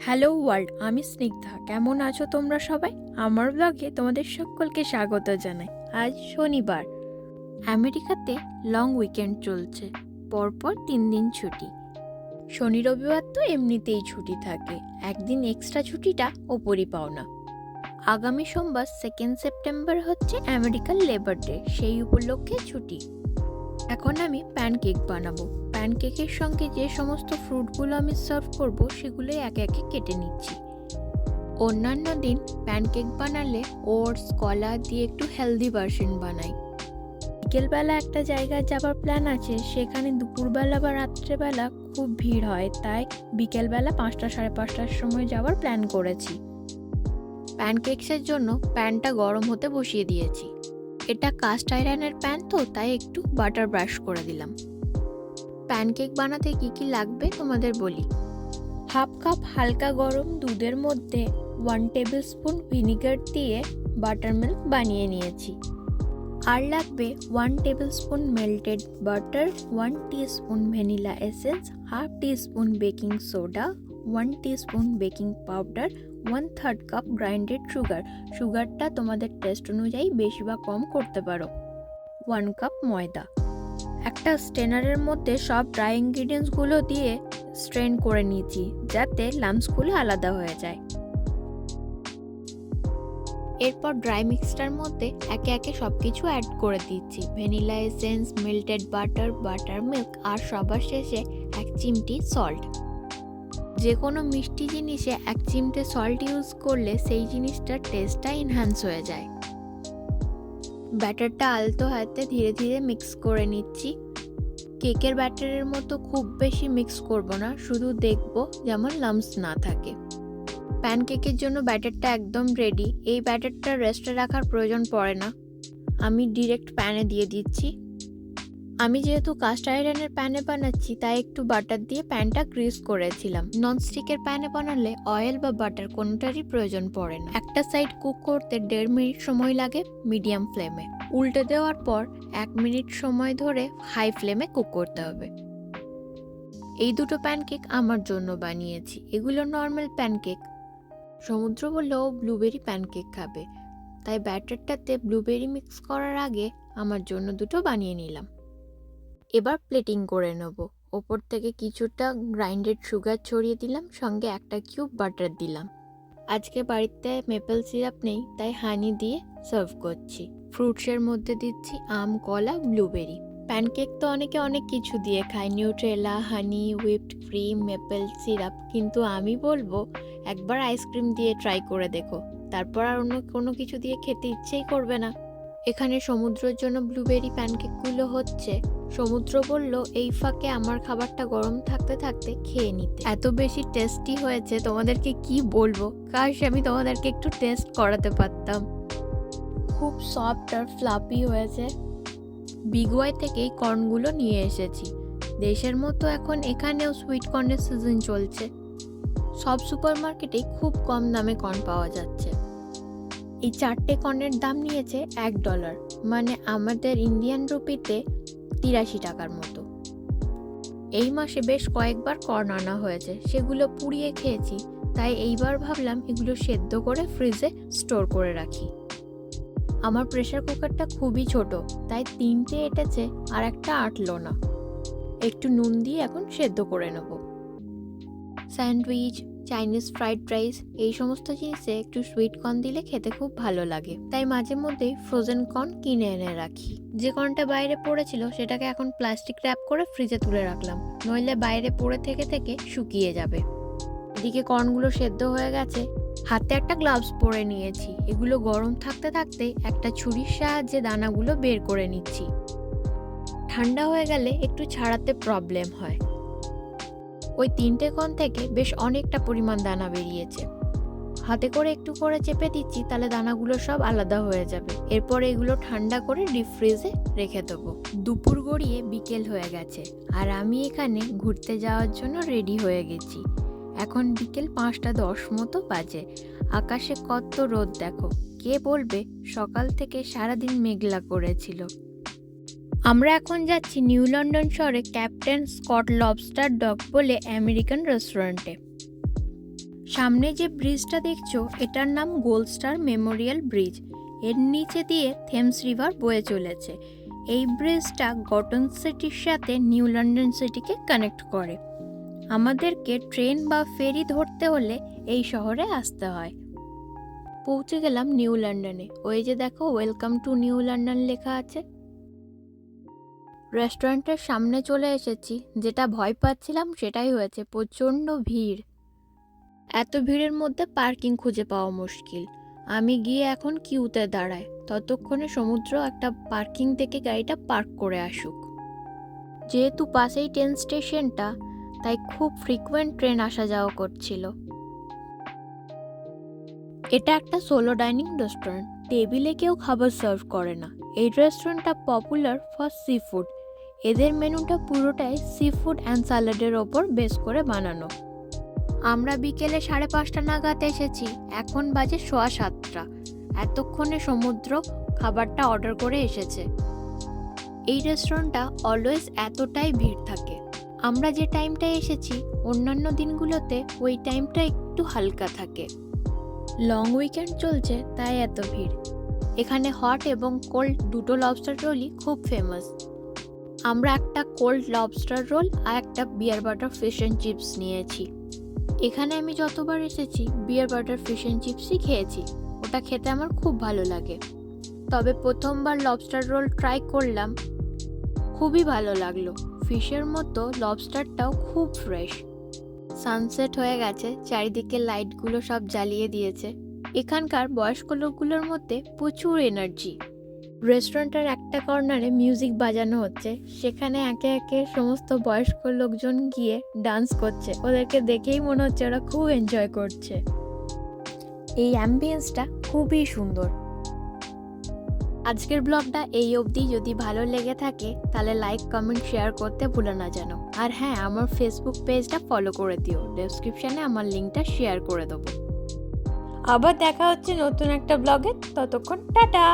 Hello world, আমি স্নিগ্ধা। কেমন আছো তোমরা সবাই? আমার ব্লগে তোমাদের সকলকে স্বাগত জানাই। আজ শনিবার। আমেরিকাতে লং উইকেন্ড চলছে, পরপর 3 দিন ছুটি। শনি রবিবার তো এমনিতেই ছুটি থাকে, একদিন এক্সট্রা ছুটিটা ওপরই পাওনা। আগামী সোমবার 2 সেপ্টেম্বর হচ্ছে আমেরিকান লেবার ডে, সেই উপলক্ষে ছুটি। এখন আমি প্যানকেক বানাবো। প্যানকেকের সঙ্গে যে সমস্ত ফ্রুটগুলো আমি সার্ভ করব সেগুলোই একে একে কেটে নিচ্ছি। অন্যান্য দিন প্যানকেক বানালে ওটস কলা দিয়ে একটু হেলদি ভার্সন বানাই। বিকেলবেলা একটা জায়গায় যাবার প্ল্যান আছে, সেখানে দুপুরবেলা বা রাত্রেবেলা খুব ভিড় হয়, তাই বিকেলবেলা 5টা সাড়ে 5টার সময় যাওয়ার প্ল্যান করেছি। প্যানকেকসের জন্য প্যানটা গরম হতে বসিয়ে দিয়েছি। এটা কাস্ট আয়রনের প্যান তো, তাই একটু বাটার ব্রাশ করে দিলাম। প্যানকেক বানাতে কি কি লাগবে তোমাদের বলি। হাফ কাপ হালকা গরম দুধের মধ্যে 1 টেবিল স্পুন ভিনিগার দিয়ে বাটার মিল্ক বানিয়ে নিয়েছি। আর লাগবে 1 tablespoon melted butter, 1 teaspoon vanilla essence, half teaspoon baking soda, 1 teaspoon baking powder, 1/3 cup grinded sugar. সুগারটা তোমাদের টেস্ট অনুযায়ী বেশি বা কম করতে পারো। 1 কাপ ময়দা। একটা স্ট্রেনারের মধ্যে সব ড্রাই ইনগ্রিডিয়েন্টসগুলো দিয়ে স্ট্রেন করে নিয়েছি, যাতে লাম্পসগুলো আলাদা হয়ে যায়। এরপর ড্রাই মিক্সটার মধ্যে একে একে সব কিছু অ্যাড করে দিচ্ছি। Vanilla essence, melted butter, buttermilk আর সবার শেষে 1 চিমটি সল্ট। যে কোনো মিষ্টি জিনিসে 1 চিমটে সল্ট ইউজ করলে সেই জিনিসটার টেস্টটা এনহ্যান্স হয়ে যায়। ব্যাটারটা আলতো হাতে ধীরে ধীরে মিক্স করে নিচ্ছি। কেকের ব্যাটারের মতো খুব বেশি মিক্স করব না, শুধু দেখব যেমন লাম্পস না থাকে। প্যানকেকের জন্য ব্যাটারটা একদম রেডি। এই ব্যাটারটা রেস্টে রাখার প্রয়োজন পড়ে না, আমি ডিরেক্ট প্যানে দিয়ে দিচ্ছি। আমি যেহেতু কাস্ট আয়রনের প্যানে বানাচ্ছি, তাই একটু বাটার দিয়ে প্যানটা গ্রিস করেছিলাম। ননস্টিকের প্যানে বানালে অয়েল বা বাটার কোনোটারই প্রয়োজন পড়ে না। একটা সাইড কুক করতে 1.5 মিনিট সময় লাগে মিডিয়াম ফ্লেমে। উল্টে দেওয়ার পর 1 মিনিট সময় ধরে হাই ফ্লেমে কুক করতে হবে। এই দুটো প্যানকেক আমার জন্য বানিয়েছি, এগুলো নর্মাল প্যানকেক। সমুদ্র বললো ও ব্লুবেরি প্যানকেক খাবে, তাই ব্যাটারটাতে ব্লুবেরি মিক্স করার আগে আমার জন্য দুটো বানিয়ে নিলাম। এবার প্লেটিং করে নেব। ওপর থেকে কিছুটা গ্রাইন্ডেড সুগার ছড়িয়ে দিলাম, সঙ্গে 1 কিউব বাটার দিলাম। আজকে বাড়িতে মেপল সিরাপ নেই, তাই হানি দিয়ে সার্ভ করছি। ফ্রুটসের মধ্যে দিচ্ছি আম, কলা, ব্লুবেরি। প্যানকেক তো অনেকে অনেক কিছু দিয়ে খায়, নিউট্রেলা, হানি, হুইপড ক্রিম, মেপল সিরাপ, কিন্তু আমি বলবো একবার আইসক্রিম দিয়ে ট্রাই করে দেখো, তারপর আর অন্য কোনো কিছু দিয়ে খেতে ইচ্ছেই করবে না। এখানে সমুদ্রের জন্য ব্লুবেরি প্যানকেকগুলো হচ্ছে। সমুদ্র বলল এই ফাঁকে আমার খাবারটা গরম থাকতে থাকতে খেয়ে নিতে। এত বেশি টেস্টি হয়েছে, তোমাদেরকে কি বলবো, কাশ আমি তোমাদেরকে একটু টেস্ট করাতে পারতাম। খুব সফট আর ফ্লাফি হয়েছে। বিগ ওয়াই থেকেই কর্নগুলো নিয়ে এসেছি। দেশের মতো এখন এখানেও সুইট কর্নের সিজন চলছে। সব সুপার মার্কেটেই খুব কম দামে কর্ন পাওয়া যাচ্ছে। এই 4টে কর্নের দাম নিয়েছে $1, মানে আমাদের ইন্ডিয়ান রুপিতে 83 টাকার মতো। এই মাসে বেশ কয়েকবার কর্ন আনা হয়েছে, সেগুলো পুড়িয়ে খেয়েছি, তাই এইবার ভাবলাম এগুলো সেদ্ধ করে ফ্রিজে স্টোর করে রাখি। আমার প্রেসার কুকারটা খুবই ছোট, তাই 3টে এঁটেছে আর একটা আটলো না। একটু নুন দিয়ে এখন সেদ্ধ করে নেব। স্যান্ডউইচ, চাইনিজ ফ্রাইড রাইস, এই সমস্ত জিনিসে একটু সুইট কর্ন দিলে খেতে খুব ভালো লাগে, তাই মাঝে মধ্যেই ফ্রোজেন কর্ন কিনে এনে রাখি। যে কর্নটা বাইরে পড়েছিল সেটাকে এখন প্লাস্টিক র্যাপ করে ফ্রিজে তুলে রাখলাম, নইলে বাইরে পড়ে থেকে থেকে শুকিয়ে যাবে। এদিকে কর্নগুলো সেদ্ধ হয়ে গেছে, হাতে একটা গ্লাভস পরে নিয়েছি। এগুলো গরম থাকতে থাকতে একটা ছুরির সাহায্যে দানাগুলো বের করে নিচ্ছি। ঠান্ডা হয়ে গেলে একটু ছাড়াতে প্রবলেম হয়। ওই 3টে কর্ন থেকে বেশ অনেকটা পরিমাণ দানা বেরিয়েছে। হাতে করে একটু করে চেপে দিচ্ছি, তাহলে দানাগুলো সব আলাদা হয়ে যাবে। এরপর এগুলো ঠান্ডা করে ডিপ ফ্রিজে রেখে দেবো। দুপুর গড়িয়ে বিকেল হয়ে গেছে, আর আমি এখানে ঘুরতে যাওয়ার জন্য রেডি হয়ে গেছি। এখন বিকেল 5:10 মতো বাজে। আকাশে কত রোদ দেখো, কে বলবে সকাল থেকে সারাদিন মেঘলা করেছিল। আমরা এখন যাচ্ছি নিউ লন্ডন শহরে ক্যাপ্টেন স্কট লবস্টার ডক বলে আমেরিকান রেস্টুরেন্টে। সামনে যে ব্রিজটা দেখছো এটার নাম গোল্ড স্টার মেমোরিয়াল ব্রিজ। এর নিচে দিয়ে থেমস রিভার বয়ে চলেছে। এই ব্রিজটা গটন সিটির সাথে নিউ লন্ডন সিটিকে কানেক্ট করে। আমাদেরকে ট্রেন বা ফেরি ধরতে হলে এই শহরে আসতে হয়। পৌঁছে গেলাম নিউ লন্ডনে। ওই যে দেখো ওয়েলকাম টু নিউ লন্ডন লেখা আছে। রেস্টুরেন্টের সামনে চলে এসেছি। যেটা ভয় পাচ্ছিলাম সেটাই হয়েছে, প্রচণ্ড ভিড়। এত ভিড়ের মধ্যে পার্কিং খুঁজে পাওয়া মুশকিল। আমি গিয়ে এখন কিউতে দাঁড়াই, ততক্ষণে সমুদ্র একটা পার্কিং থেকে গাড়িটা পার্ক করে আসুক। যেহেতু পাশেই ট্রেন স্টেশনটা, তাই খুব ফ্রিকোয়েন্ট ট্রেন আসা যাওয়া করছিল। এটা একটা সোলো ডাইনিং রেস্টুরেন্ট। টেবিলে কেউ খাবার সার্ভ করে না। এই রেস্টুরেন্টটা পপুলার ফর সি ফুড। এদের মেনুটা পুরোটাই সি ফুড অ্যান্ড স্যালাডের ওপর বেস করে বানানো। আমরা বিকেলে 5:30 নাগাদ এসেছি, এখন বাজে 7:15। এতক্ষণে সমুদ্র খাবারটা অর্ডার করে এসেছে। এই রেস্টুরেন্টটা অলওয়েজ এতটাই ভিড় থাকে। আমরা যে টাইমটায় এসেছি অন্যান্য দিনগুলোতে ওই টাইমটা একটু হালকা থাকে। লং উইকেন্ড চলছে তাই এত ভিড়। এখানে হট এবং কোল্ড দুটো লবস্টার রোলই খুব ফেমাস। আমরা একটা কোল্ড লবস্টার রোল আর একটা বিয়ার বাটার ফিশ অ্যান্ড চিপস নিয়েছি। এখানে আমি যতবার এসেছি বিয়ার বাটার ফিশ অ্যান্ড চিপসই খেয়েছি। ওটা খেতে আমার খুব ভালো লাগে। তবে প্রথমবার লবস্টার রোল ট্রাই করলাম, খুবই ভালো লাগলো। ফিশের মতো লবস্টারটাও খুব ফ্রেশ। সানসেট হয়ে গেছে, চারিদিকে লাইটগুলো সব জ্বালিয়ে দিয়েছে। এখানকার বয়স্ক লোকগুলোর মধ্যে প্রচুর এনার্জি। রেস্টুরেন্টের একটা কর্নারে মিউজিক বাজানো হচ্ছে, সেখানে একে একে সমস্ত বয়স্ক লোকজন গিয়ে ডান্স করছে। ওদেরকে দেখেই মনে হচ্ছে ওরা খুব এনজয় করছে। এই অ্যাম্বিয়েন্সটা খুবই সুন্দর। আজকের ব্লগটা এই অবধি। যদি ভালো লেগে থাকে তাহলে লাইক, কমেন্ট, শেয়ার করতে ভুলো না যেন। আর হ্যাঁ, আমার ফেসবুক পেজটা ফলো করে দিও। ডেসক্রিপশানে আমার লিঙ্কটা শেয়ার করে দেবো। আবার দেখা হচ্ছে নতুন একটা ব্লগে। ততক্ষণ টাটা।